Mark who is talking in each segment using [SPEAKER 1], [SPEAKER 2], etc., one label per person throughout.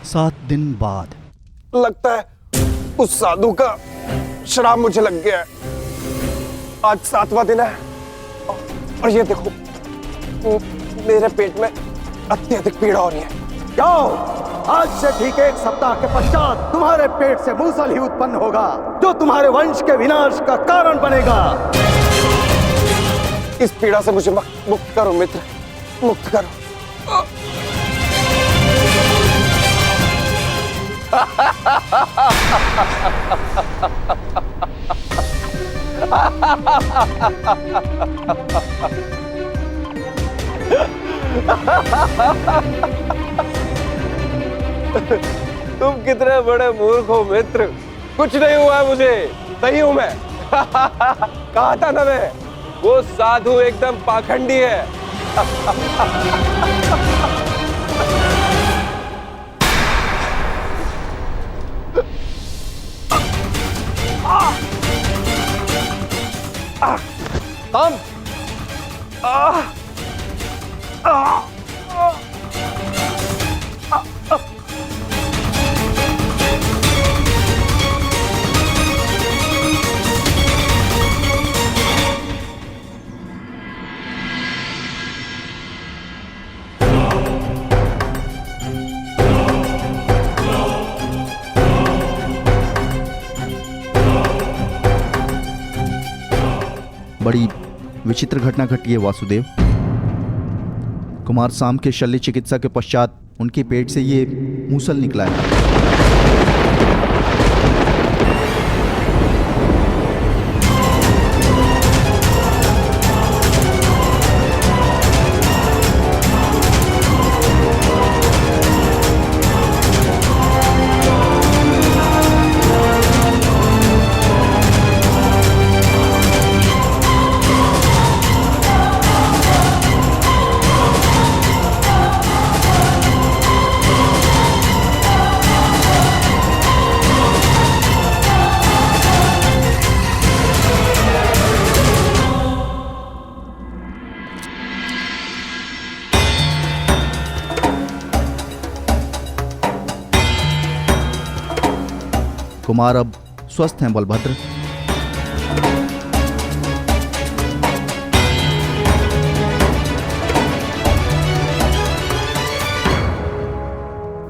[SPEAKER 1] 7 दिन बाद।
[SPEAKER 2] लगता है उस साधु का श्राप मुझे लग गया है। आज 7वां दिन है और ये देखो मेरे पेट में अत्यधिक पीड़ा हो रही है।
[SPEAKER 3] जाओ, आज से ठीक 1 सप्ताह के पश्चात तुम्हारे पेट से मूसल ही उत्पन्न होगा जो तुम्हारे वंश के विनाश का कारण बनेगा।
[SPEAKER 2] इस पीड़ा से मुझे मुक्त करो मित्र, मुक्त करो। तुम कितने बड़े मूर्ख हो मित्र। कुछ नहीं हुआ है मुझे, सही हूं मैं। कहा था ना मैं, वो साधु एकदम पाखंडी है। हम
[SPEAKER 1] बड़ी विचित्र घटना घटी है वासुदेव। कुमार साम के शल्य चिकित्सा के पश्चात उनके पेट से ये मूसल निकला है। कुमार अब स्वस्थ हैं बलभद्र।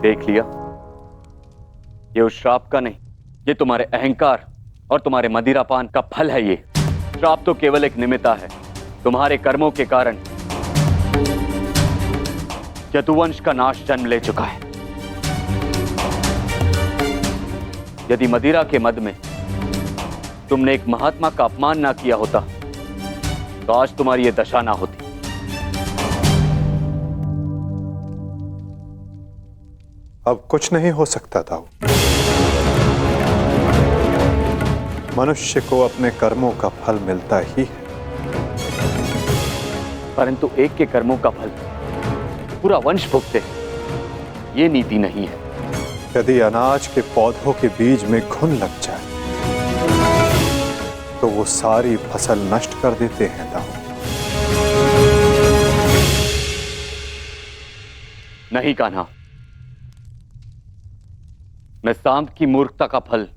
[SPEAKER 4] देख लिया, ये उस श्राप का नहीं, ये तुम्हारे अहंकार और तुम्हारे मदिरापान का फल है। ये श्राप तो केवल एक निमित्ता है। तुम्हारे कर्मों के कारण यदुवंश का नाश जन्म ले चुका है। यदि मदिरा के मद में तुमने एक महात्मा का अपमान ना किया होता तो आज तुम्हारी यह दशा ना होती।
[SPEAKER 5] अब कुछ नहीं हो सकता था। मनुष्य को अपने कर्मों का फल मिलता ही है,
[SPEAKER 4] परंतु एक के कर्मों का फल पूरा वंश भुगते, ये नीति नहीं है।
[SPEAKER 5] यदि अनाज के पौधों के बीज में घुन लग जाए तो वो सारी फसल नष्ट कर देते हैं दाऊ।
[SPEAKER 4] नहीं कान्हा, मैं सांब की मूर्खता का फल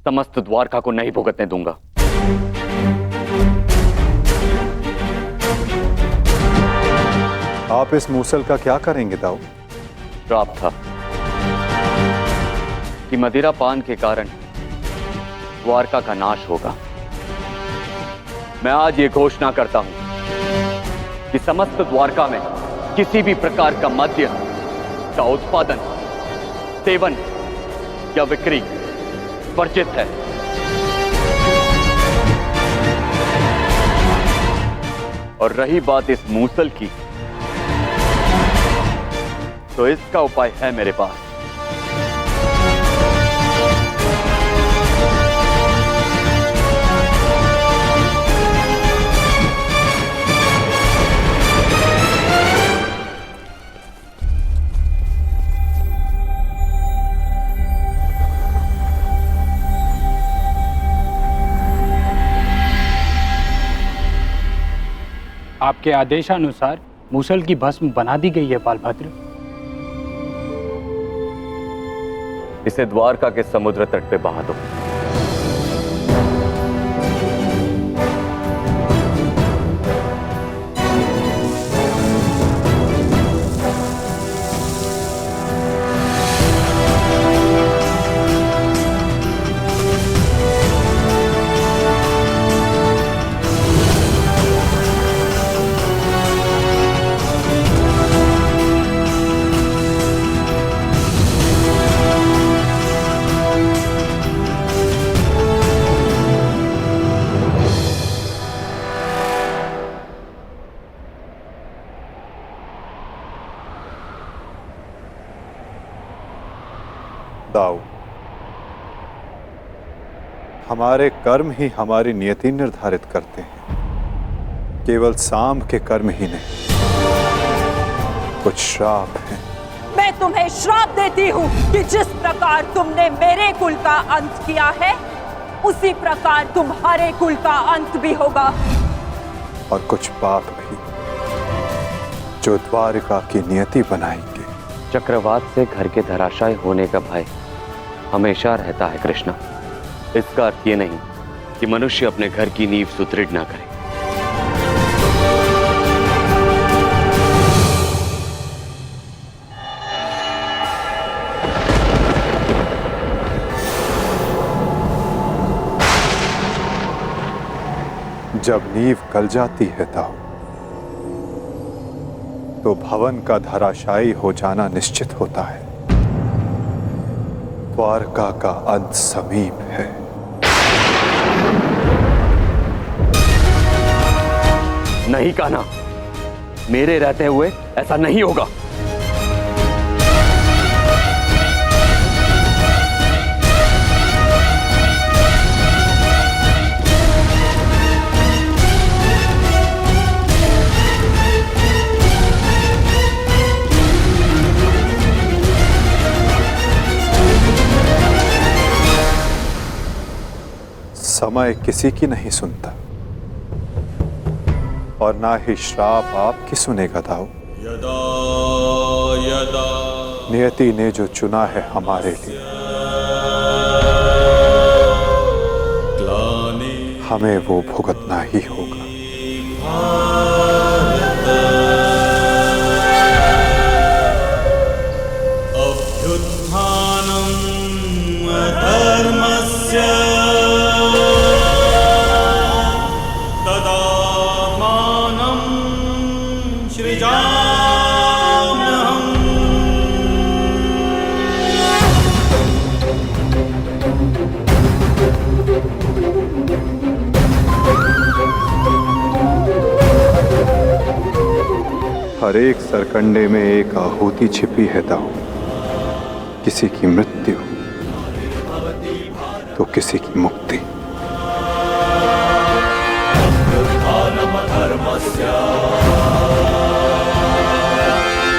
[SPEAKER 4] समस्त द्वारका को नहीं भुगतने दूंगा।
[SPEAKER 5] आप इस मूसल का क्या करेंगे दाऊ?
[SPEAKER 4] श्राप था कि मदिरा पान के कारण द्वारका का नाश होगा। मैं आज ये घोषणा करता हूं कि समस्त द्वारका में किसी भी प्रकार का मद्य का उत्पादन, सेवन या बिक्री वर्जित है। और रही बात इस मूसल की, तो इसका उपाय है मेरे पास।
[SPEAKER 6] आपके आदेशानुसार मूसल की भस्म बना दी गई है बालभद्र।
[SPEAKER 4] इसे द्वारका के समुद्र तट पे बहा दो।
[SPEAKER 5] दाऊ, हमारे कर्म ही हमारी नियति निर्धारित करते हैं, केवल साम के कर्म ही नहीं। कुछ श्राप हैं।
[SPEAKER 6] मैं तुम्हें श्राप देती हूँ कि जिस प्रकार तुमने मेरे कुल का अंत किया है, उसी प्रकार तुम्हारे कुल का अंत भी होगा।
[SPEAKER 5] और कुछ पाप भी जो द्वारिका की नियति बनाएंगे।
[SPEAKER 4] चक्रवात से घर के धराशायी होने का भय हमेशा रहता है कृष्णा। इसका अर्थ ये नहीं कि मनुष्य अपने घर की नींव सुदृढ़ ना करे।
[SPEAKER 5] जब नींव गल जाती है दाऊ, तो भवन का धराशायी हो जाना निश्चित होता है। द्वारका का अंत समीप है।
[SPEAKER 4] नहीं कान्हा, मेरे रहते हुए ऐसा नहीं होगा।
[SPEAKER 5] समय किसी की नहीं सुनता और ना ही श्राप आपकी सुनेगा दाऊ।
[SPEAKER 7] यदा यदा
[SPEAKER 5] नियति ने जो चुना है हमारे लिए, हमें वो भुगतना ही होगा।
[SPEAKER 7] अभ्युत्थानम् अधर्मस्य तदात्मानं सृजाम्यहम्।
[SPEAKER 5] हर एक सरकंडे में एक आहुति छिपी है दाऊ। किसी की मृत्यु तो किसी की मुक्ति।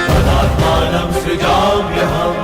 [SPEAKER 7] तदात्मानं सृजाम्यहम्।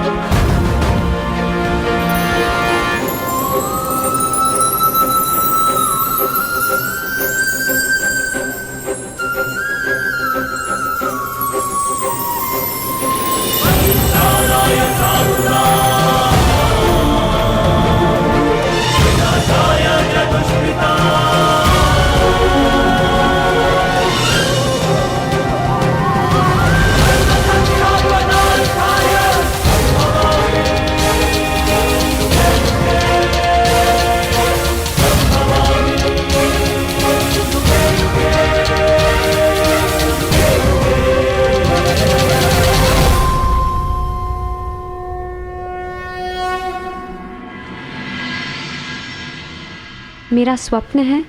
[SPEAKER 8] मेरा स्वप्न है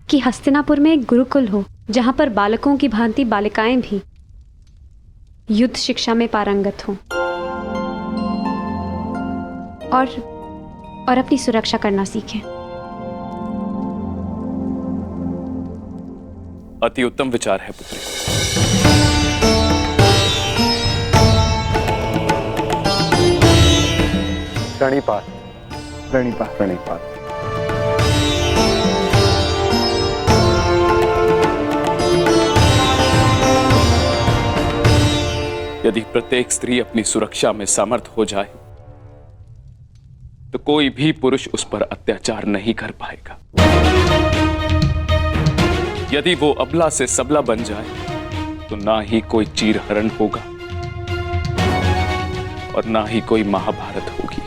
[SPEAKER 8] कि हस्तिनापुर में एक गुरुकुल हो, जहां पर बालकों की भांति बालिकाएं भी युद्ध शिक्षा में पारंगत हों और अपनी सुरक्षा करना सीखें।
[SPEAKER 9] अति उत्तम विचार है पुत्री।
[SPEAKER 2] प्रणिपात प्रणिपात प्रणिपात।
[SPEAKER 9] यदि प्रत्येक स्त्री अपनी सुरक्षा में समर्थ हो जाए तो कोई भी पुरुष उस पर अत्याचार नहीं कर पाएगा। यदि वो अबला से सबला बन जाए तो ना ही कोई चीरहरण होगा और ना ही कोई महाभारत होगी।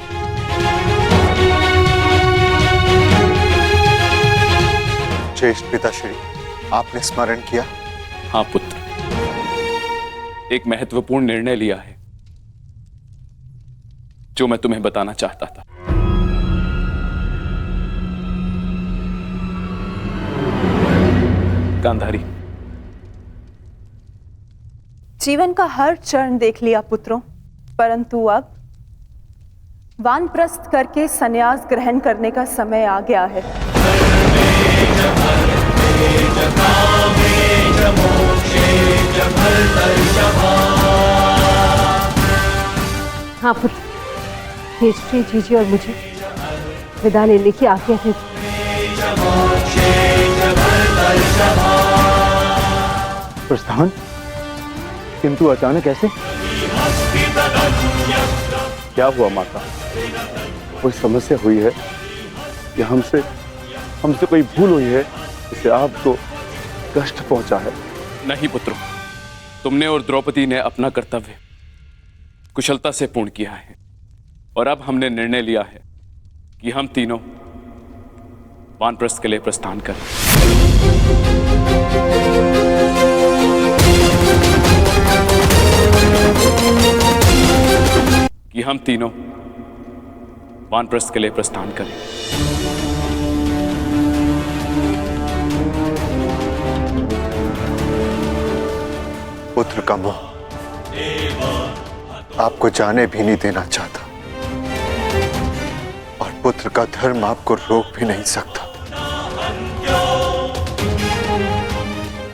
[SPEAKER 5] ज्येष्ठ पिताश्री, आपने स्मरण किया?
[SPEAKER 9] हाँ पुत्र, एक महत्वपूर्ण निर्णय लिया है जो मैं तुम्हें बताना चाहता था। गांधारी,
[SPEAKER 6] जीवन का हर चरण देख लिया पुत्रों, परंतु अब वानप्रस्थ करके संन्यास ग्रहण करने का समय आ गया है।
[SPEAKER 10] हाँ पुत्र, हिस्ट्री जीजी और मुझे विदा लेने की आज्ञा दे।
[SPEAKER 3] प्रस्थान? किंतु अचानक ऐसे? क्या हुआ माता? कोई समस्या हुई है या हमसे कोई भूल हुई है जिससे आपको कष्ट पहुंचा है?
[SPEAKER 9] नहीं पुत्रों, तुमने और द्रौपदी ने अपना कर्तव्य कुशलता से पूर्ण किया है और अब हमने निर्णय लिया है कि हम तीनों वानप्रस्थ के लिए प्रस्थान करें। कि हम तीनों वानप्रस्थ के लिए प्रस्थान करें।
[SPEAKER 5] पुत्र का मोह आपको जाने भी नहीं देना चाहता और पुत्र का धर्म आपको रोक भी नहीं सकता।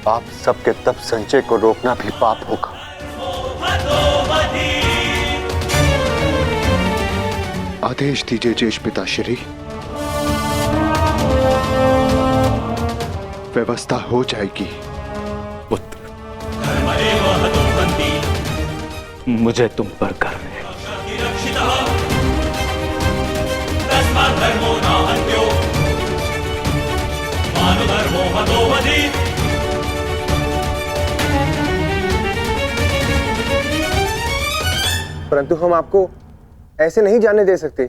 [SPEAKER 5] आप सबके तप संचय को रोकना भी पाप होगा। आदेश दीजिए ज्येष्ठ पिताश्री, व्यवस्था हो जाएगी।
[SPEAKER 9] पुत्र, मुझे तुम पर गर्व है।
[SPEAKER 2] परंतु हम आपको ऐसे नहीं जाने दे सकते।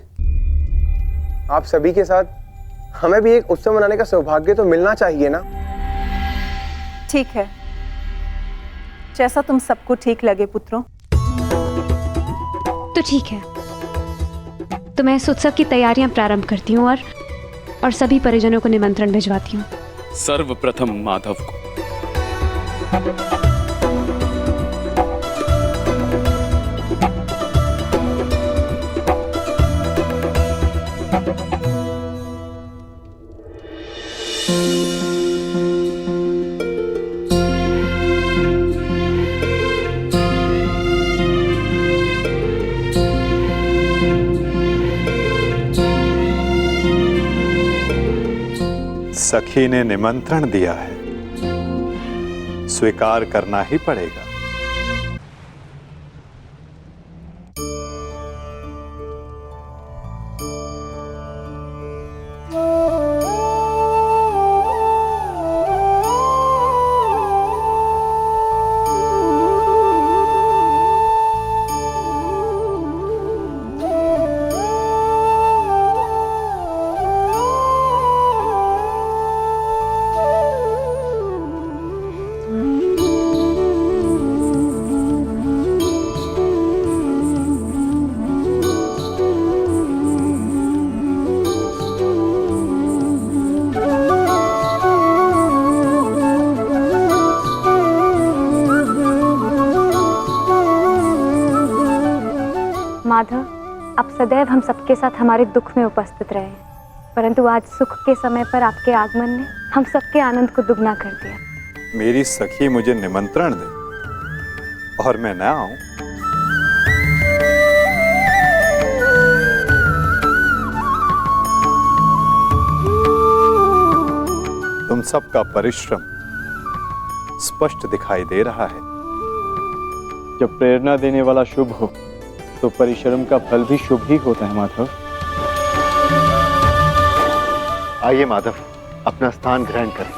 [SPEAKER 2] आप सभी के साथ हमें भी एक उत्सव मनाने का सौभाग्य तो मिलना चाहिए ना।
[SPEAKER 6] ठीक है, जैसा तुम सबको ठीक लगे पुत्रों।
[SPEAKER 8] तो ठीक है, तो मैं इस उत्सव की तैयारियां प्रारंभ करती हूँ और सभी परिजनों को निमंत्रण भिजवाती हूँ।
[SPEAKER 9] सर्वप्रथम माधव को।
[SPEAKER 5] सखी ने निमंत्रण दिया है, स्वीकार करना ही पड़ेगा।
[SPEAKER 8] माधव, आप सदैव हम सबके साथ हमारे दुख में उपस्थित रहे, परंतु आज सुख के समय पर आपके आगमन ने हम सबके आनंद को दुगना कर दिया।
[SPEAKER 5] मेरी सखी मुझे निमंत्रण दे और मैं न आऊं, तुम सबका परिश्रम स्पष्ट दिखाई दे रहा है।
[SPEAKER 3] जब प्रेरणा देने वाला शुभ हो तो परिश्रम का फल भी शुभ ही होता है माधव। आइए माधव, अपना स्थान ग्रहण करें।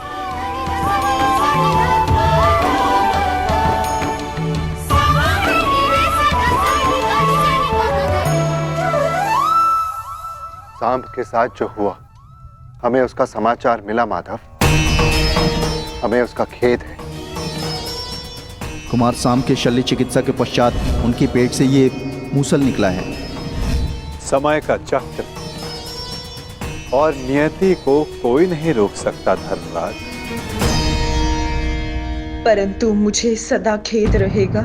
[SPEAKER 3] सांब के साथ जो हुआ, हमें उसका समाचार मिला माधव। हमें उसका खेद है।
[SPEAKER 1] कुमार सांब के शल्य चिकित्सा के पश्चात उनके पेट से ये मूसल निकला है।
[SPEAKER 5] समय का चक्र और नियति को कोई नहीं रोक सकता धर्मराज।
[SPEAKER 6] परंतु मुझे सदा खेद रहेगा।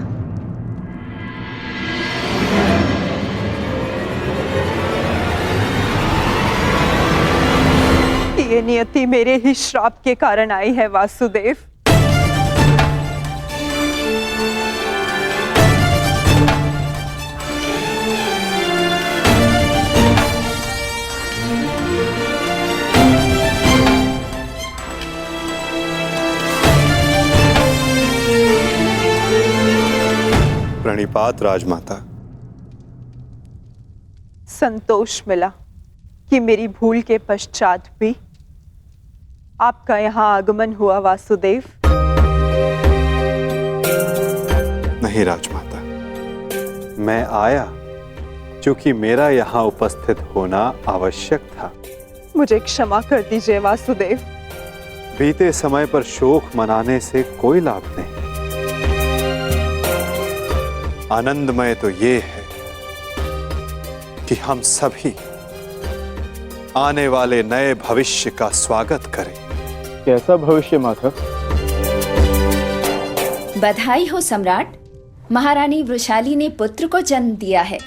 [SPEAKER 6] ये नियति मेरे ही श्राप के कारण आई है वासुदेव।
[SPEAKER 5] प्रणिपात राजमाता।
[SPEAKER 6] संतोष मिला कि मेरी भूल के पश्चात भी आपका यहाँ आगमन हुआ वासुदेव।
[SPEAKER 5] नहीं राजमाता, मैं आया क्योंकि मेरा यहाँ उपस्थित होना आवश्यक था।
[SPEAKER 6] मुझे क्षमा कर दीजिए वासुदेव।
[SPEAKER 5] बीते समय पर शोक मनाने से कोई लाभ नहीं। आनंदमय तो ये है कि हम सभी आने वाले नए भविष्य का स्वागत करें।
[SPEAKER 3] कैसा भविष्य माधव?
[SPEAKER 11] बधाई हो सम्राट, महारानी वृषाली ने पुत्र को जन्म दिया है।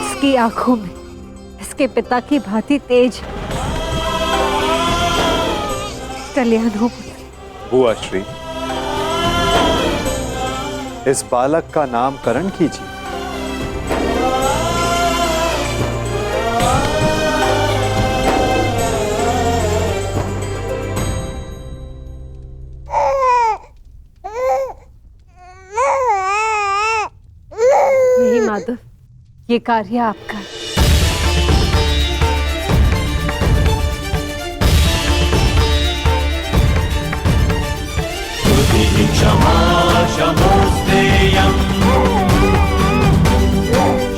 [SPEAKER 10] इसकी आंखों में इसके पिता की भांति तेज कल्याण हो।
[SPEAKER 5] बुआ श्री, इस बालक का नामकरण कीजिए।
[SPEAKER 10] नहीं माधव, ये कार्य आपका है।
[SPEAKER 7] क्षमा शमोस्तेयम्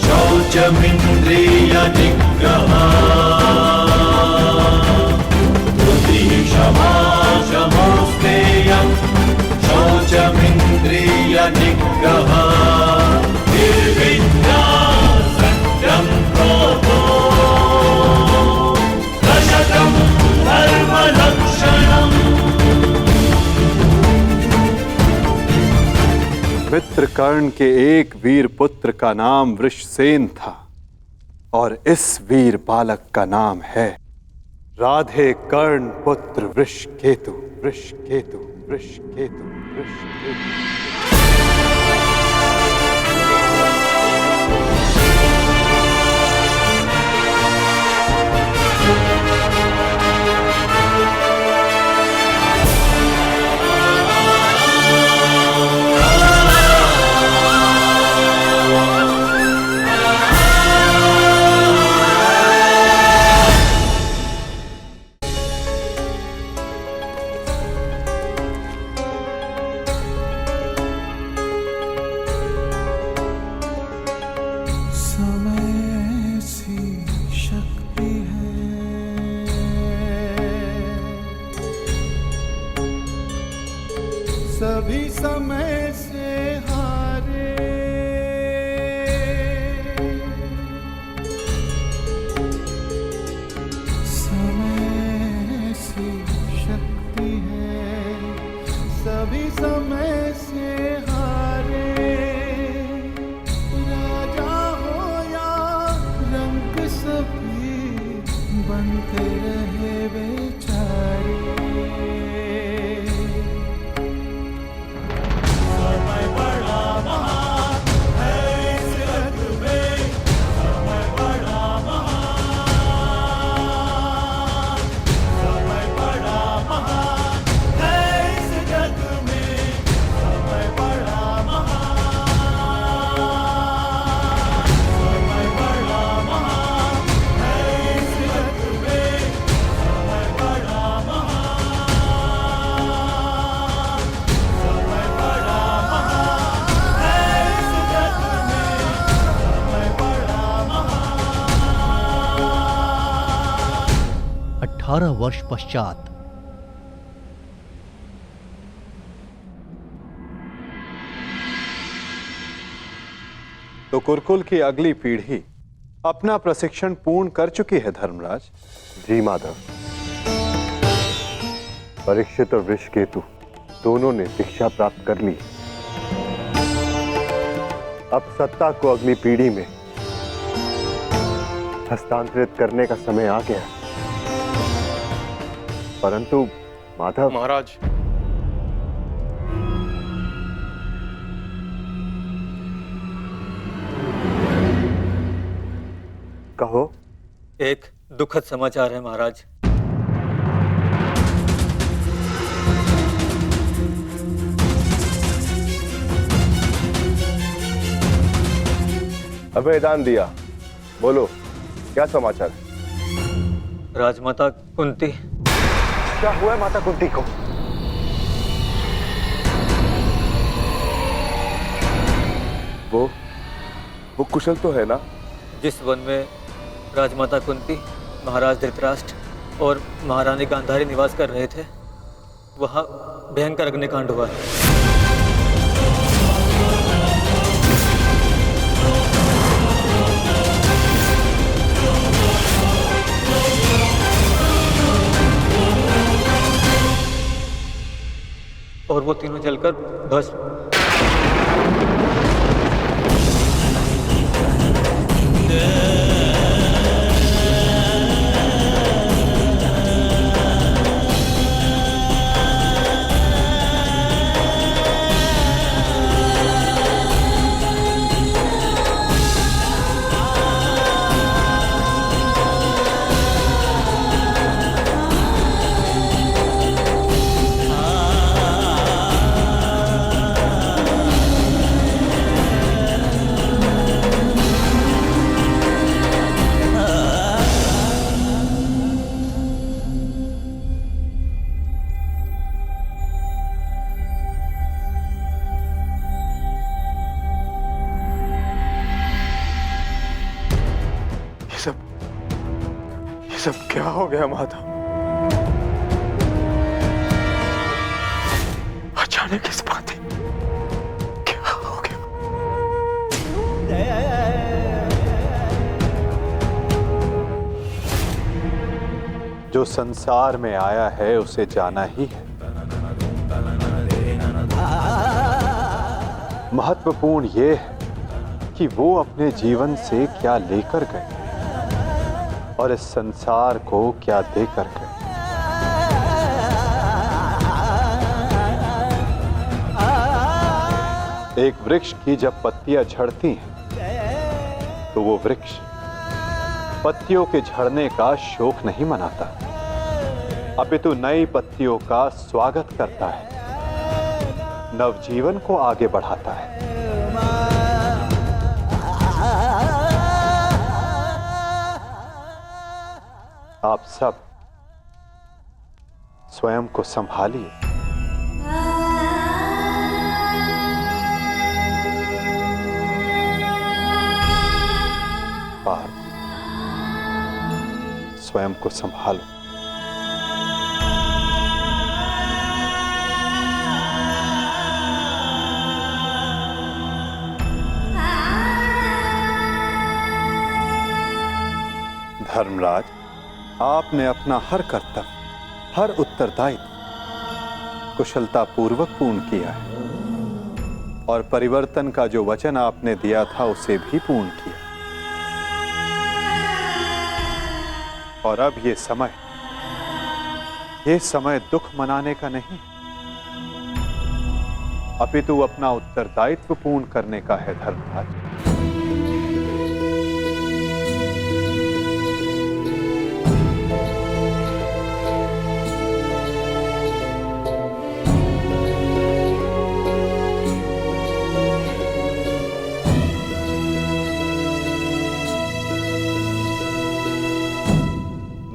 [SPEAKER 7] शौचमिन्द्रिय निग्रहः। क्षमा शमोस्तेयम् शौचमिन्द्रिय निग्रहः। निर्विद्या सत्यं प्रोतो दशकं धर्मलक्षणम्।
[SPEAKER 5] मित्रकर्ण के एक वीर पुत्र का नाम वृषसेन था और इस वीर बालक का नाम है राधे कर्ण पुत्र वृषकेतु। वृषकेतु, वृषकेतु, वृषकेतु।
[SPEAKER 7] सभी समय से हारे समय से शक्ति है। सभी समय से हारे राजा हो या रंग सभी बनते रहे बेचारे। समय बड़ा महान है इस जग में, समय बड़ा महान, समय बड़ा महान है इस जग में, समय बड़ा महान, समय बड़ा महान है इस जग में, समय बड़ा महान, समय बड़ा महान है इस जग में, समय बड़ा महान।
[SPEAKER 1] 18 वर्ष पश्चात
[SPEAKER 5] तो कुरुकुल की अगली पीढ़ी अपना प्रशिक्षण पूर्ण कर चुकी है धर्मराज।
[SPEAKER 3] जी माधव, परीक्षित और वृषकेतु दोनों ने दीक्षा प्राप्त कर ली। अब सत्ता को अगली पीढ़ी में हस्तांतरित करने का समय आ गया। परंतु माधव,
[SPEAKER 2] महाराज,
[SPEAKER 3] कहो।
[SPEAKER 12] एक दुखद समाचार है महाराज।
[SPEAKER 3] अभयदान दिया, बोलो क्या समाचार है?
[SPEAKER 12] राजमाता कुंती।
[SPEAKER 3] क्या हुआ है माता कुंती को? वो कुशल तो है ना?
[SPEAKER 12] जिस वन में राजमाता कुंती, महाराज धृतराष्ट्र और महारानी गांधारी निवास कर रहे थे, वहाँ भयंकर अग्निकांड हुआ है। और वो तीनों जलकर भस्म।
[SPEAKER 3] ये सब क्या हो गया माधव? अचानक इस बात क्या हो गया?
[SPEAKER 5] जो संसार में आया है उसे जाना ही है। महत्वपूर्ण ये है कि वो अपने जीवन से क्या लेकर गए और इस संसार को क्या देकर गए। एक वृक्ष की जब पत्तियां झड़ती हैं तो वो वृक्ष पत्तियों के झड़ने का शोक नहीं मनाता, अपितु नई पत्तियों का स्वागत करता है, नवजीवन को आगे बढ़ाता है। आप सब स्वयं को संभालिए। पार्थ, स्वयं को संभालो। धर्मराज, आपने अपना हर कर्तव्य, हर उत्तरदायित्व कुशलतापूर्वक पूर्ण किया है और परिवर्तन का जो वचन आपने दिया था उसे भी पूर्ण किया। और अब ये समय दुख मनाने का नहीं, अपितु अपना उत्तरदायित्व पूर्ण करने का है धर्मराज।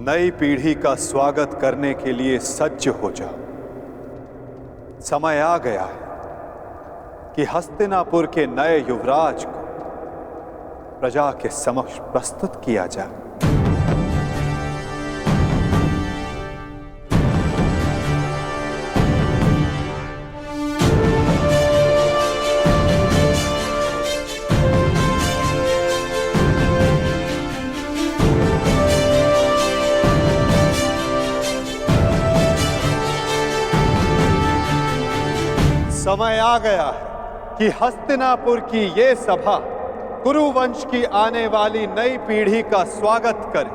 [SPEAKER 5] नई पीढ़ी का स्वागत करने के लिए सज्ज हो जाओ। समय आ गया है कि हस्तिनापुर के नए युवराज को प्रजा के समक्ष प्रस्तुत किया जाए। समय आ गया है कि हस्तिनापुर की ये सभा कुरुवंश की आने वाली नई पीढ़ी का स्वागत करे।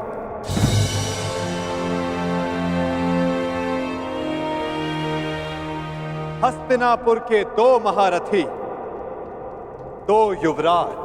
[SPEAKER 5] हस्तिनापुर के 2 महारथी, 2 युवराज,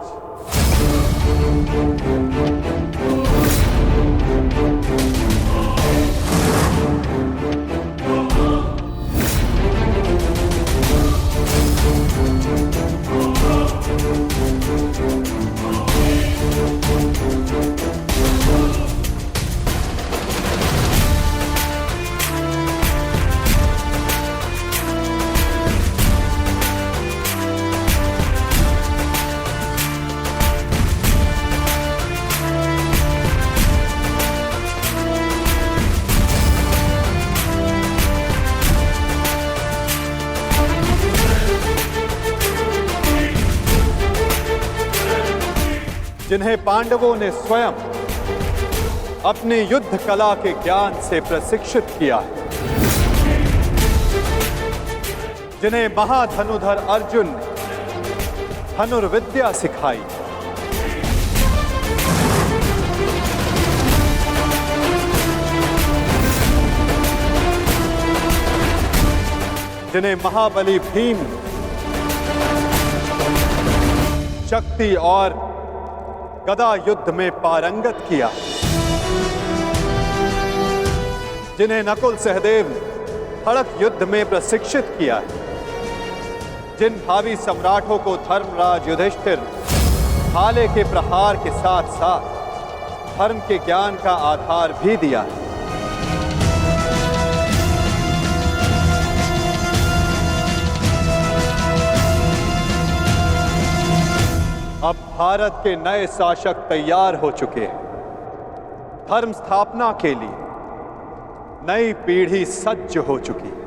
[SPEAKER 5] जिन्हें पांडवों ने स्वयं अपनी युद्ध कला के ज्ञान से प्रशिक्षित किया है, जिन्हें महाधनुधर अर्जुन ने धनुर्विद्या सिखाई, जिन्हें महाबली भीम ने शक्ति और गदा युद्ध में पारंगत किया, जिन्हें नकुल सहदेव ने खड़ग युद्ध में प्रशिक्षित किया है, जिन भावी सम्राटों को धर्मराज युधिष्ठिर ने भाले के प्रहार के साथ साथ धर्म के ज्ञान का आधार भी दिया है। अब भारत के नए शासक तैयार हो चुके हैं। धर्म स्थापना के लिए नई पीढ़ी सज्ज हो चुकी है।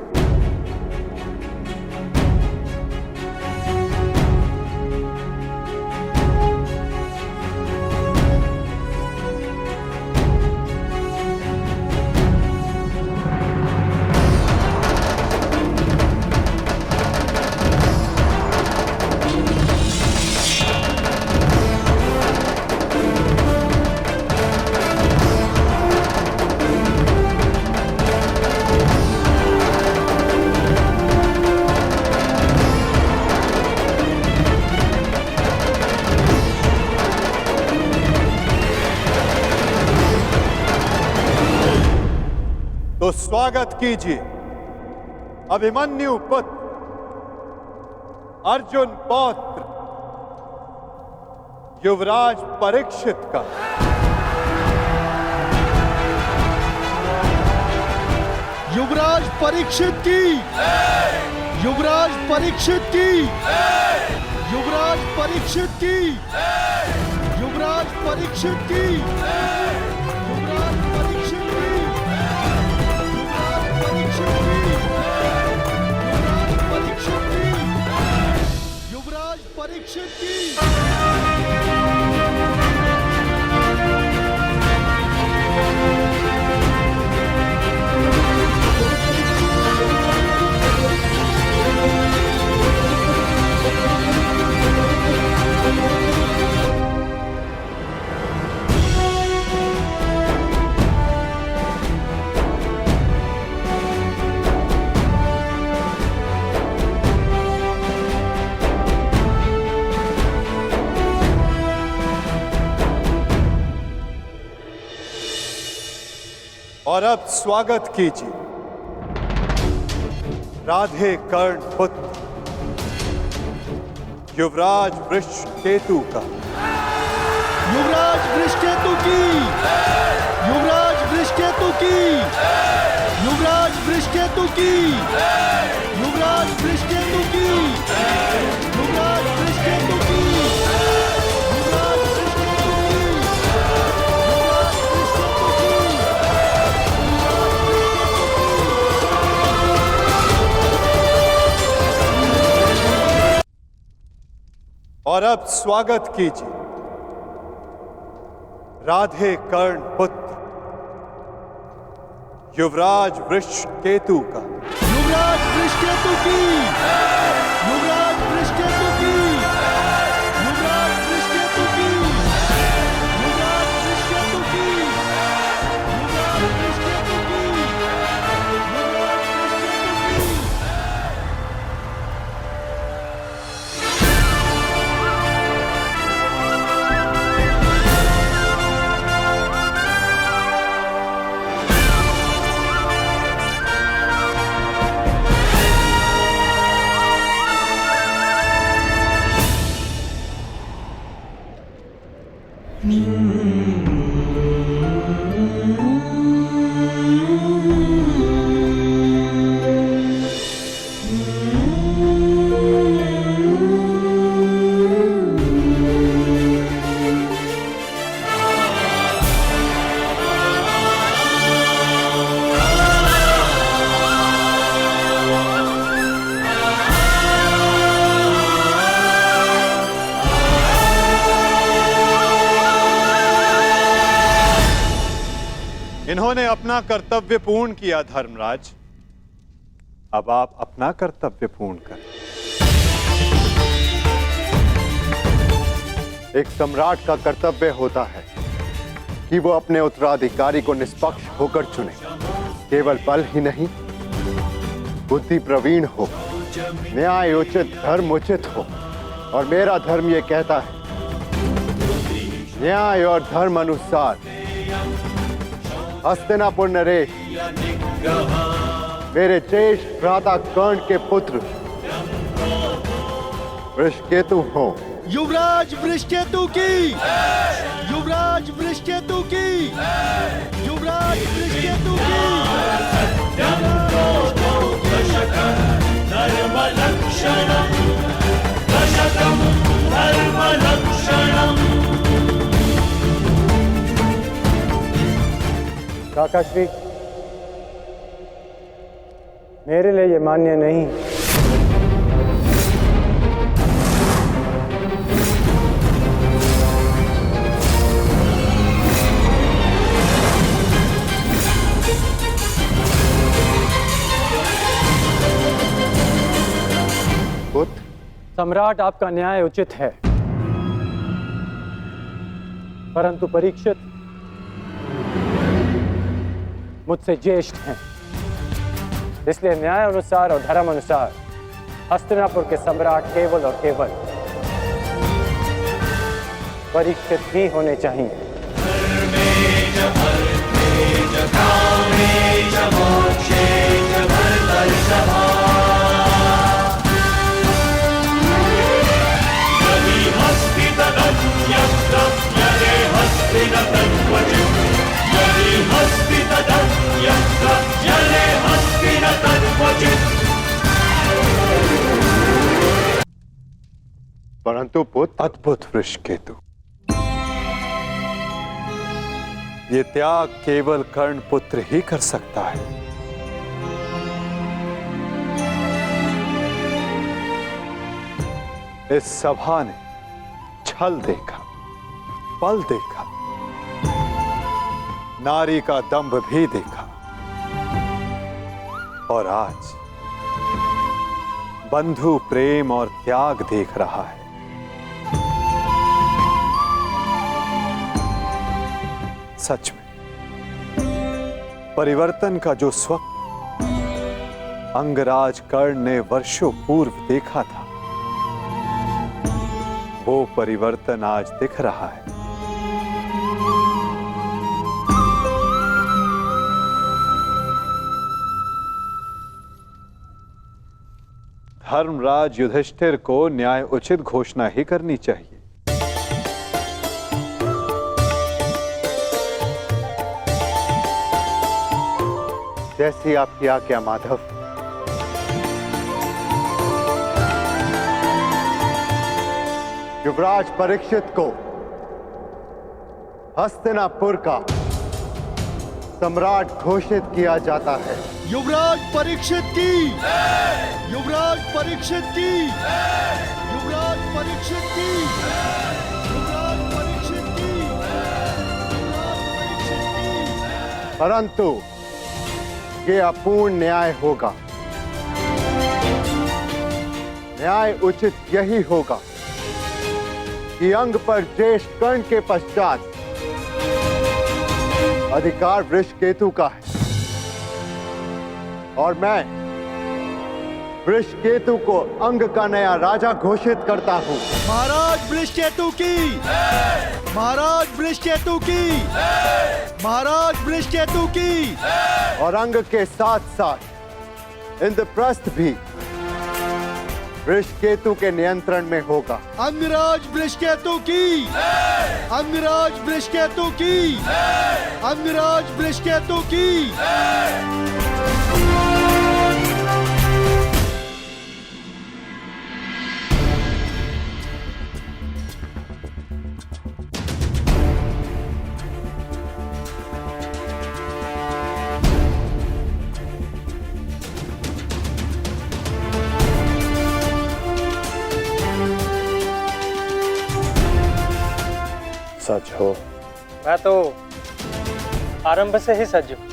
[SPEAKER 5] तो स्वागत कीजिए अभिमन्यु पुत्र अर्जुन पौत्र युवराज परीक्षित का।
[SPEAKER 1] युवराज परीक्षित की, युवराज परीक्षित की, युवराज परीक्षित की, युवराज परीक्षित की, युवराज परीक्षित की, युवराज परीक्षित की।
[SPEAKER 5] और अब स्वागत कीजिए राधे कर्ण पुत्र युवराज वृषकेतु का।
[SPEAKER 1] युवराज वृषकेतु की, युवराज वृषकेतु की, युवराज वृषकेतु की, युवराज वृषकेतु की, युवराज वृषकेतु की, युवराज वृषकेतु की,
[SPEAKER 5] और अब स्वागत कीजिए राधे कर्ण पुत्र युवराज वृषकेतु का।
[SPEAKER 1] युवराज वृषकेतु की, युवराज वृषकेतु की, युवराज वृषकेतु की, युवराज वृषकेतु की, युवराज वृषकेतु की, युवराज वृषकेतु की।
[SPEAKER 5] इन्होंने अपना कर्तव्य पूर्ण किया धर्मराज, अब आप अपना कर्तव्य पूर्ण करें।
[SPEAKER 3] एक सम्राट का कर्तव्य होता है कि वो अपने उत्तराधिकारी को निष्पक्ष होकर चुने। केवल बल ही नहीं, बुद्धि प्रवीण हो, न्याय उचित, धर्म उचित हो। और मेरा धर्म ये कहता है, न्याय और धर्म अनुसार हस्तिनापुर नरेश मेरे ज्येष्ठ भ्राता कर्ण के पुत्र वृषकेतु हो।
[SPEAKER 1] युवराज वृषकेतु की, युवराज वृषकेतु की, युवराज वृषकेतु की,
[SPEAKER 7] धर्मलक्षणम् दशकम् धर्मलक्षणम्।
[SPEAKER 13] काकाश्री, मेरे लिए ये मान्य नहीं।
[SPEAKER 3] पुत्र,
[SPEAKER 13] सम्राट आपका न्याय उचित है, परंतु परीक्षित मुझसे ज्येष्ठ हैं, इसलिए न्याय अनुसार और धर्म अनुसार हस्तिनापुर के सम्राट केवल और केवल परीक्षित ही होने चाहिए।
[SPEAKER 3] परंतु पुत्र,
[SPEAKER 5] अद्भुत वृषकेतु, ये त्याग केवल कर्ण पुत्र ही कर सकता है। इस सभा ने छल देखा, बल देखा, नारी का दंभ भी देखा, और आज बंधु प्रेम और त्याग देख रहा है। सच में परिवर्तन का जो स्वप्न अंगराज कर्ण ने वर्षों पूर्व देखा था, वो परिवर्तन आज दिख रहा है। धर्मराज युधिष्ठिर को न्याय उचित घोषणा ही करनी चाहिए।
[SPEAKER 3] जैसी आपकी आज्ञा माधव। युवराज परीक्षित को हस्तिनापुर का सम्राट घोषित किया जाता है।
[SPEAKER 1] युवराज परीक्षित की, युवराज परीक्षित की, युवराज परीक्षित की, युवराज परीक्षित की, युवराज परीक्षित की।
[SPEAKER 3] परंतु ये अपूर्ण न्याय होगा। न्याय उचित यही होगा कि अंग पर ज्येष्ठ कर्ण के पश्चात अधिकार वृषकेतु का है और मैं वृषकेतु को अंग का नया राजा घोषित करता हूं।
[SPEAKER 1] महाराज वृषकेतु की, महाराज वृषकेतु की, महाराज वृषकेतु की।
[SPEAKER 3] और अंग के साथ साथ इंद्रप्रस्थ भी वृषकेतु के नियंत्रण में होगा।
[SPEAKER 1] अंगराज वृषकेतु की, अंगराज वृषकेतु की, अंगराज वृषकेतु की।
[SPEAKER 3] सच हो।
[SPEAKER 13] मैं तो आरंभ से ही सज हूं।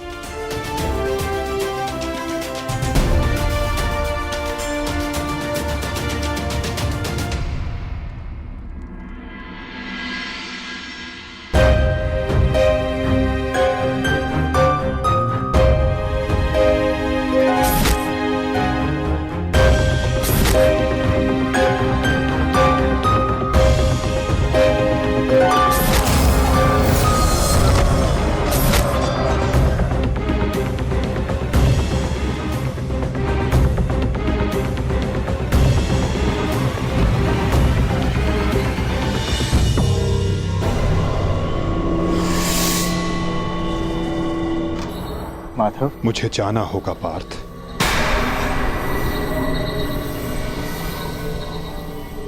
[SPEAKER 3] माधव,
[SPEAKER 5] मुझे जाना होगा पार्थ।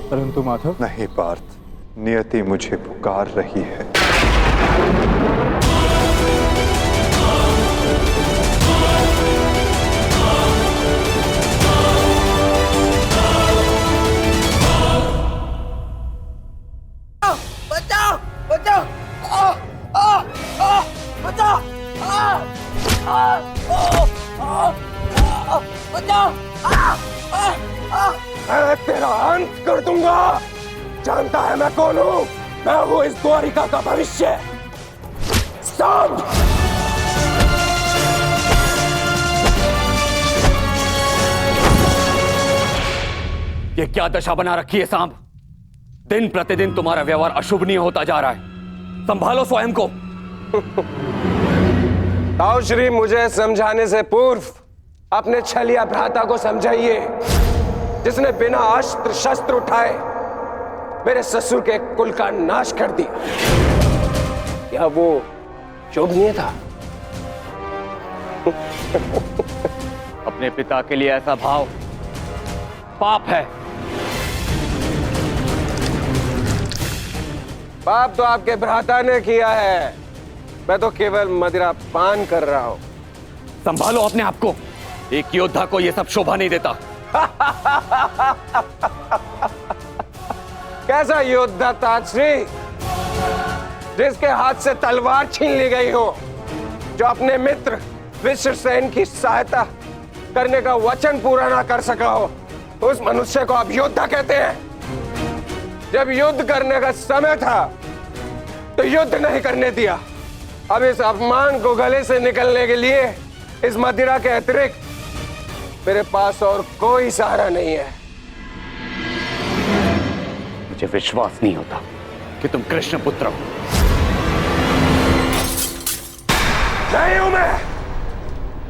[SPEAKER 3] परंतु माधव।
[SPEAKER 5] नहीं पार्थ, नियति मुझे पुकार रही है।
[SPEAKER 2] बचाओ, बचाओ, बचाओ, मैं तेरा अंत कर दूंगा। जानता है मैं कौन हूं? मैं हूं इस द्वारिका का भविष्य। सांब!
[SPEAKER 4] ये क्या दशा बना रखी है सांब? दिन प्रतिदिन तुम्हारा व्यवहार अशुभनीय होता जा रहा है। संभालो स्वयं को।
[SPEAKER 2] ताऊ श्री, मुझे समझाने से पूर्व अपने छलिया भ्राता को समझाइए, जिसने बिना अस्त्र शस्त्र उठाए मेरे ससुर के कुल का नाश कर दिया। क्या वो शोभनीय था?
[SPEAKER 4] अपने पिता के लिए ऐसा भाव पाप है।
[SPEAKER 2] पाप तो आपके भ्राता ने किया है, मैं तो केवल मदिरा पान कर रहा हूं।
[SPEAKER 4] संभालो अपने आप को। एक योद्धा को यह सब शोभा नहीं देता।
[SPEAKER 2] कैसा योद्धा ताजश्री, जिसके हाथ से तलवार छीन ली गई हो, जो अपने मित्र विश्वसेन की सहायता करने का वचन पूरा ना कर सका हो, उस मनुष्य को आप योद्धा कहते हैं? जब युद्ध करने का समय था तो युद्ध नहीं करने दिया। अब इस अपमान को गले से निकलने के लिए इस मदिरा के अतिरिक्त मेरे पास और कोई सहारा नहीं है।
[SPEAKER 4] मुझे विश्वास नहीं होता कि तुम कृष्ण पुत्र हो।
[SPEAKER 2] नहीं हूं मैं,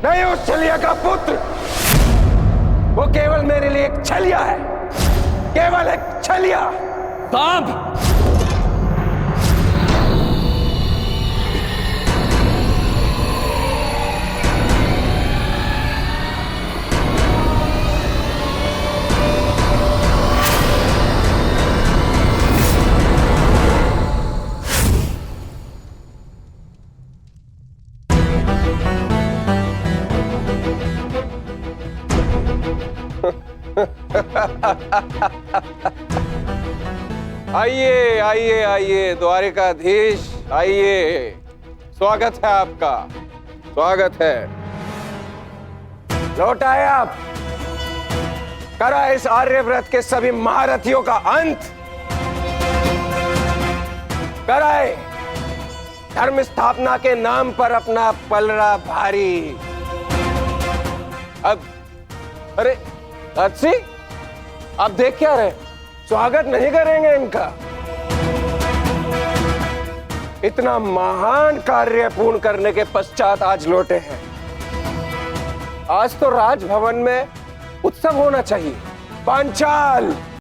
[SPEAKER 2] नहीं हूं छलिया का पुत्र। वो केवल मेरे लिए एक छलिया है, केवल एक छलिया।
[SPEAKER 9] सांप!
[SPEAKER 2] आइए आइए आइए द्वारिकाधीश, आइए, स्वागत है आपका, स्वागत है। लौट आए आप, करा इस आर्यव्रत के सभी महारथियों का अंत, कराए धर्म स्थापना के नाम पर अपना पलड़ा भारी। अब अरे अच्छी, आप देख क्या रहे, स्वागत नहीं करेंगे इनका? इतना महान कार्य पूर्ण करने के पश्चात आज लौटे हैं। आज तो राजभवन में उत्सव होना चाहिए। पांचाल